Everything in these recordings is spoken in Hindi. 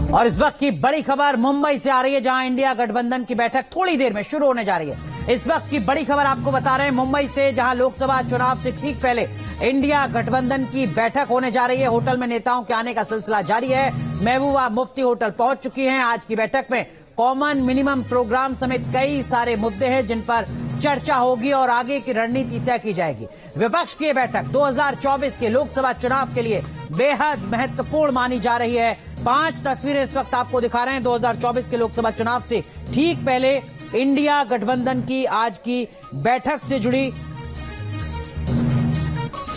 और इस वक्त की बड़ी खबर मुंबई से आ रही है, जहां इंडिया गठबंधन की बैठक थोड़ी देर में शुरू होने जा रही है। इस वक्त की बड़ी खबर आपको बता रहे हैं मुंबई से, जहां लोकसभा चुनाव से ठीक पहले इंडिया गठबंधन की बैठक होने जा रही है। होटल में नेताओं के आने का सिलसिला जारी है। महबूबा मुफ्ती होटल पहुंच चुकी हैं। आज की बैठक में कॉमन मिनिमम प्रोग्राम समेत कई सारे मुद्दे हैं जिन पर चर्चा होगी और आगे की रणनीति तय की जाएगी। विपक्ष की बैठक 2024 के लोकसभा चुनाव के लिए बेहद महत्वपूर्ण मानी जा रही है। 5 तस्वीरें इस वक्त आपको दिखा रहे हैं 2024 के लोकसभा चुनाव से ठीक पहले इंडिया गठबंधन की आज की बैठक से जुड़ी।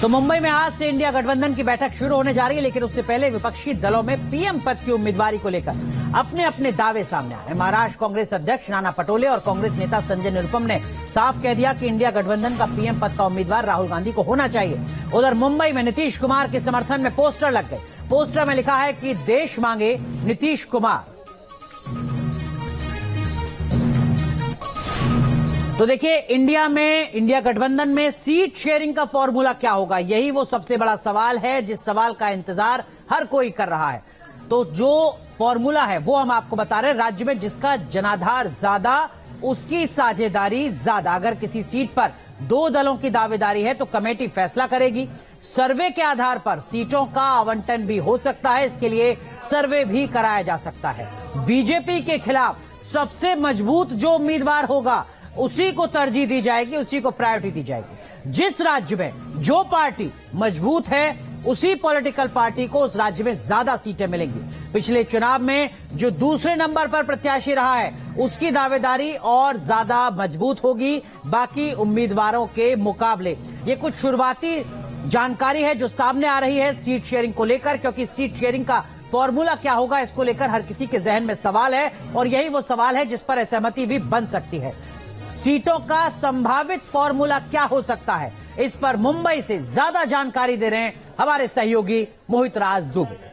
तो मुंबई में आज से इंडिया गठबंधन की बैठक शुरू होने जा रही है, लेकिन उससे पहले विपक्षी दलों में पीएम पद की उम्मीदवारी को लेकर अपने अपने दावे सामने आ रहे हैं। महाराष्ट्र कांग्रेस अध्यक्ष नाना पटोले और कांग्रेस नेता संजय निरुपम ने साफ कह दिया कि इंडिया गठबंधन का पीएम पद का उम्मीदवार राहुल गांधी को होना चाहिए। उधर मुंबई में नीतीश कुमार के समर्थन में पोस्टर लग गए। पोस्टर में लिखा है कि देश मांगे नीतीश कुमार। तो देखिए, इंडिया गठबंधन में सीट शेयरिंग का फॉर्मूला क्या होगा, यही वो सबसे बड़ा सवाल है जिस सवाल का इंतजार हर कोई कर रहा है। तो जो फॉर्मूला है वो हम आपको बता रहे हैं। राज्य में जिसका जनाधार ज्यादा उसकी साझेदारी ज्यादा। अगर किसी सीट पर 2 दलों की दावेदारी है तो कमेटी फैसला करेगी। सर्वे के आधार पर सीटों का आवंटन भी हो सकता है। इसके लिए सर्वे भी कराया जा सकता है। बीजेपी के खिलाफ सबसे मजबूत जो उम्मीदवार होगा उसी को तरजीह दी जाएगी, उसी को प्रायोरिटी दी जाएगी। जिस राज्य में जो पार्टी मजबूत है उसी पॉलिटिकल पार्टी को उस राज्य में ज्यादा सीटें मिलेंगी। पिछले चुनाव में जो दूसरे नंबर पर प्रत्याशी रहा है उसकी दावेदारी और ज्यादा मजबूत होगी बाकी उम्मीदवारों के मुकाबले। ये कुछ शुरुआती जानकारी है जो सामने आ रही है सीट शेयरिंग को लेकर, क्योंकि सीट शेयरिंग का फॉर्मूला क्या होगा इसको लेकर हर किसी के जहन में सवाल है और यही वो सवाल है जिस पर असहमति भी बन सकती है। सीटों का संभावित फॉर्मूला क्या हो सकता है, इस पर मुंबई से ज्यादा जानकारी दे रहे हैं हमारे सहयोगी मोहित राज दुबे।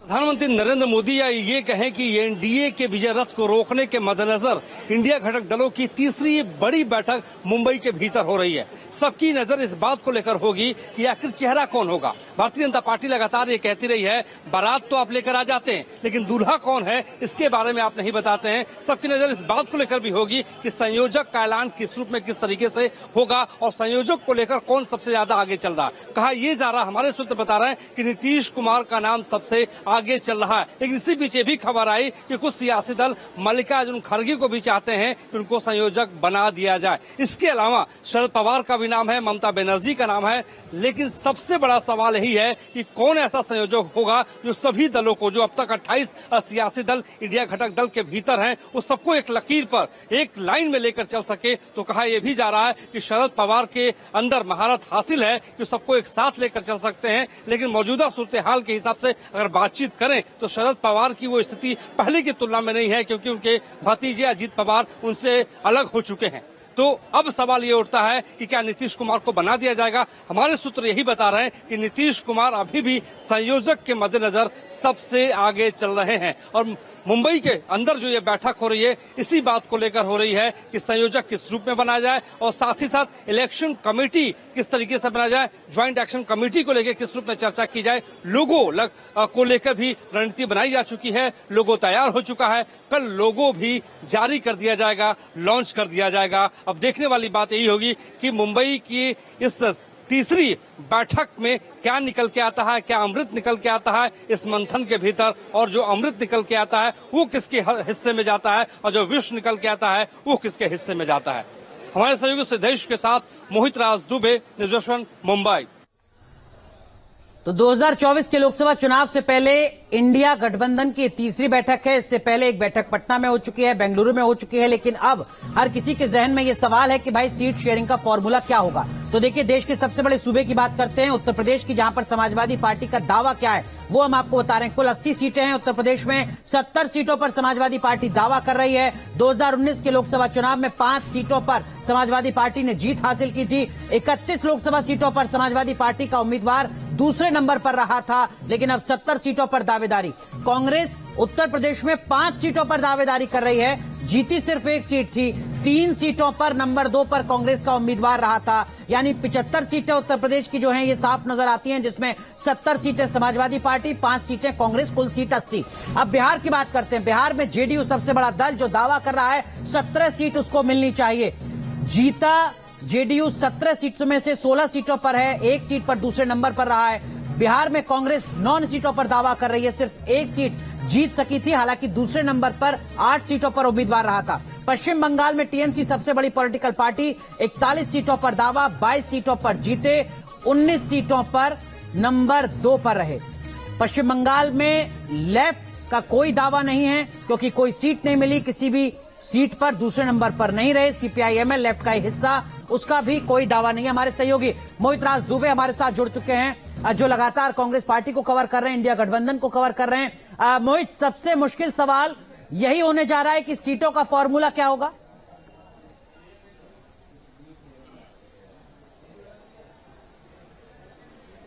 प्रधानमंत्री नरेंद्र मोदी या ये कहें कि एनडीए के विजय रथ को रोकने के मद्देनजर इंडिया घटक दलों की तीसरी बड़ी बैठक मुंबई के भीतर हो रही है। सबकी नजर इस बात को लेकर होगी कि आखिर चेहरा कौन होगा। भारतीय जनता पार्टी लगातार ये कहती रही है बारात तो आप लेकर आ जाते हैं लेकिन दूल्हा कौन है इसके बारे में आप नहीं बताते हैं। सबकी नजर इस बात को लेकर भी होगी कि संयोजक का ऐलान किस रूप में किस तरीके से होगा और संयोजक को लेकर कौन सबसे ज्यादा आगे चल रहा है। कहा यह जा रहा, हमारे सूत्र बता रहे हैं कि नीतीश कुमार का नाम सबसे आगे चल रहा है। लेकिन इसी बीच भी खबर आई कि कुछ सियासी दल मल्लिकार्जुन खड़गे को भी चाहते हैं कि उनको संयोजक बना दिया जाए। इसके अलावा शरद पवार का भी नाम है, ममता बनर्जी का नाम है। लेकिन सबसे बड़ा सवाल यही है कि कौन ऐसा संयोजक होगा जो सभी दलों को, जो अब तक 28 सियासी दल इंडिया घटक दल के भीतर हैं, उस सबको एक लकीर पर एक लाइन में लेकर चल सके। तो कहा यह भी जा रहा है कि शरद पवार के अंदर महारत हासिल है कि सबको एक साथ लेकर चल सकते हैं। लेकिन मौजूदा सूरत हाल के हिसाब से अगर बातचीत करें तो शरद पवार की वो स्थिति पहले की तुलना में नहीं है, क्योंकि उनके भतीजे अजीत पवार उनसे अलग हो चुके हैं। तो अब सवाल ये उठता है कि क्या नीतीश कुमार को बना दिया जाएगा। हमारे सूत्र यही बता रहे हैं कि नीतीश कुमार अभी भी संयोजक के मद्देनजर सबसे आगे चल रहे हैं और मुंबई के अंदर जो ये बैठक हो रही है इसी बात को लेकर हो रही है कि संयोजक किस रूप में बनाया जाए और साथ ही साथ इलेक्शन कमेटी किस तरीके से बनाया जाए, ज्वाइंट एक्शन कमेटी को लेकर किस रूप में चर्चा की जाए। लोगो को लेकर भी रणनीति बनाई जा चुकी है, लोगो तैयार हो चुका है। कल लोगो भी जारी कर दिया जाएगा, लॉन्च कर दिया जाएगा। अब देखने वाली बात यही होगी कि मुंबई की इस तीसरी बैठक में क्या निकल के आता है, क्या अमृत निकल के आता है इस मंथन के भीतर, और जो अमृत निकल के आता है वो किसके हिस्से में जाता है और जो विष निकल के आता है वो किसके हिस्से में जाता है। हमारे सहयोगी सिद्धेश के साथ मोहित राज दुबे, न्यूज़ 18 मुंबई। तो 2024 के लोकसभा चुनाव से पहले इंडिया गठबंधन की तीसरी बैठक है। इससे पहले एक बैठक पटना में हो चुकी है, बेंगलुरु में हो चुकी है। लेकिन अब हर किसी के जहन में यह सवाल है कि भाई सीट शेयरिंग का फॉर्मूला क्या होगा। तो देखिए, देश के सबसे बड़े सूबे की बात करते हैं, उत्तर प्रदेश की, जहां पर समाजवादी पार्टी का दावा क्या है वो हम आपको बता रहे हैं। कुल 80 सीटें हैं उत्तर प्रदेश में। 70 सीटों पर समाजवादी पार्टी दावा कर रही है। 2019 के लोकसभा चुनाव में 5 सीटों पर समाजवादी पार्टी ने जीत हासिल की थी। 31 लोकसभा सीटों पर समाजवादी पार्टी का उम्मीदवार दूसरे नंबर पर रहा था, लेकिन अब 70 सीटों पर दावेदारी। कांग्रेस उत्तर प्रदेश में 5 सीटों पर दावेदारी कर रही है। जीती सिर्फ एक सीट थी। 3 सीटों पर नंबर 2 पर कांग्रेस का उम्मीदवार रहा था, यानी 75 सीटें उत्तर प्रदेश की जो हैं ये साफ नजर आती हैं, जिसमें 70 सीटें समाजवादी पार्टी, 5 सीटें कांग्रेस, कुल सीट 80। अब बिहार की बात करते हैं। बिहार में जेडीयू सबसे बड़ा दल जो दावा कर रहा है 17 सीट उसको मिलनी चाहिए। जीता जेडीयू 17 सीटों में से 16 सीटों पर है, 1 सीट पर दूसरे नंबर पर रहा है। बिहार में कांग्रेस 9 सीटों पर दावा कर रही है, सिर्फ 1 सीट जीत सकी थी, हालांकि दूसरे नंबर पर 8 सीटों पर उम्मीदवार रहा था। पश्चिम बंगाल में टीएमसी सबसे बड़ी पॉलिटिकल पार्टी 41 सीटों पर दावा, 22 सीटों पर जीते, 19 सीटों पर नंबर 2 पर रहे। पश्चिम बंगाल में लेफ्ट का कोई दावा नहीं है क्योंकि कोई सीट नहीं मिली, किसी भी सीट पर दूसरे नंबर पर नहीं रहे। सीपीआईएमएल लेफ्ट का हिस्सा, उसका भी कोई दावा नहीं है। हमारे सहयोगी मोहित राज दुबे हमारे साथ जुड़ चुके हैं, जो लगातार कांग्रेस पार्टी को कवर कर रहे हैं, इंडिया गठबंधन को कवर कर रहे हैं। मोहित, सबसे मुश्किल सवाल यही होने जा रहा है कि सीटों का फॉर्मूला क्या होगा?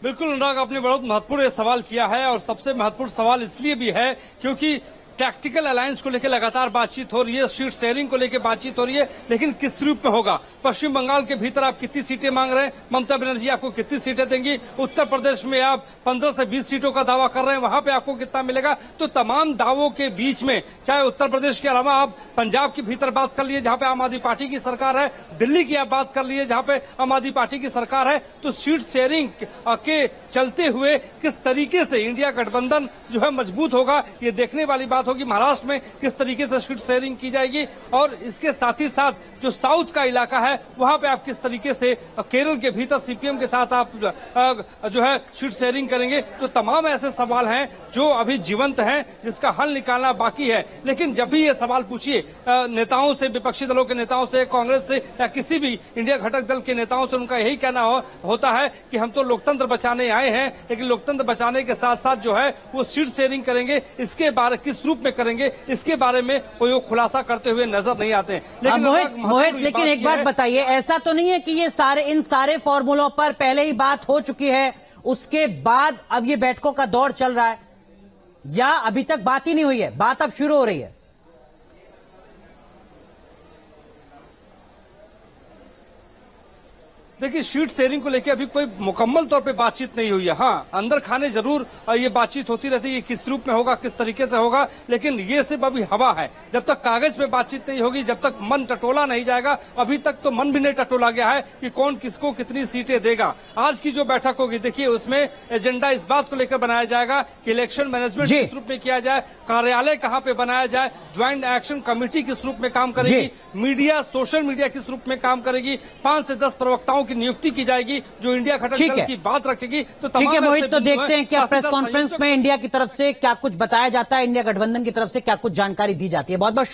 बिल्कुल अनुराग, आपने बहुत महत्वपूर्ण सवाल किया है और सबसे महत्वपूर्ण सवाल इसलिए भी है क्योंकि टैक्टिकल अलायंस को लेकर लगातार बातचीत हो रही है, सीट शेयरिंग को लेकर बातचीत हो रही है, लेकिन किस रूप में होगा? पश्चिम बंगाल के भीतर आप कितनी सीटें मांग रहे हैं? ममता बनर्जी आपको कितनी सीटें देंगी? उत्तर प्रदेश में आप 15 से 20 सीटों का दावा कर रहे हैं, वहां पे आपको कितना मिलेगा? तो तमाम दावों के बीच में, चाहे उत्तर प्रदेश के अलावा आप पंजाब के भीतर बात कर लिए जहां पे आम आदमी पार्टी की सरकार है, दिल्ली की आप बात कर लिए जहां पे आम आदमी पार्टी की सरकार है, तो सीट शेयरिंग के चलते हुए किस तरीके से इंडिया गठबंधन जो है मजबूत होगा, ये देखने वाली बात होगी। महाराष्ट्र में किस तरीके से सीट शेयरिंग की जाएगी और इसके साथ ही साथ जो साउथ का इलाका है वहां पे आप किस तरीके से केरल के भीतर सीपीएम के साथ आप जो है सीट शेयरिंग करेंगे। तो तमाम ऐसे सवाल हैं जो अभी जीवंत हैं, जिसका हल निकालना बाकी है। लेकिन जब भी ये सवाल पूछिए नेताओं से, विपक्षी दलों के नेताओं से, कांग्रेस से या किसी भी इंडिया घटक दल के नेताओं से, उनका यही कहना होता है कि हम तो लोकतंत्र बचाने आए हैं, लेकिन लोकतंत्र बचाने के साथ साथ जो है वो सीट शेयरिंग करेंगे, इसके बारे किस रूप में करेंगे इसके बारे में कोई वो खुलासा करते हुए नजर नहीं आते हैं। लेकिन मोहित, लेकिन एक बात बताइए, ऐसा तो नहीं है कि ये इन सारे फॉर्मूलों पर पहले ही बात हो चुकी है, उसके बाद अब ये बैठकों का दौर चल रहा है, या अभी तक बात ही नहीं हुई है, बात अब शुरू हो रही है? देखिए, सीट शेयरिंग को लेकर अभी कोई मुकम्मल तौर पे बातचीत नहीं हुई है। हाँ, अंदर खाने जरूर ये बातचीत होती रहती है, किस रूप में होगा, किस तरीके से होगा, लेकिन ये सिर्फ अभी हवा है। जब तक कागज पे बातचीत नहीं होगी, जब तक मन टटोला नहीं जाएगा, अभी तक तो मन भी नहीं टटोला गया है कि कौन किसको कितनी सीटें देगा। आज की जो बैठक होगी, देखिए उसमें एजेंडा इस बात को लेकर बनाया जाएगा कि इलेक्शन मैनेजमेंट किस रूप में किया जाए, कार्यालय कहाँ पे बनाया जाए, ज्वाइंट एक्शन कमेटी किस रूप में काम करेगी, मीडिया, सोशल मीडिया किस रूप में काम करेगी, 5 से 10 प्रवक्ताओं की नियुक्ति की जाएगी जो इंडिया घटक दल की बात रखेगी। तो ठीक है मोहित, तो देखते हैं क्या प्रेस कॉन्फ्रेंस में इंडिया की तरफ से क्या कुछ बताया जाता है, इंडिया गठबंधन की तरफ से क्या कुछ जानकारी दी जाती है। बहुत बहुत शुक्रिया।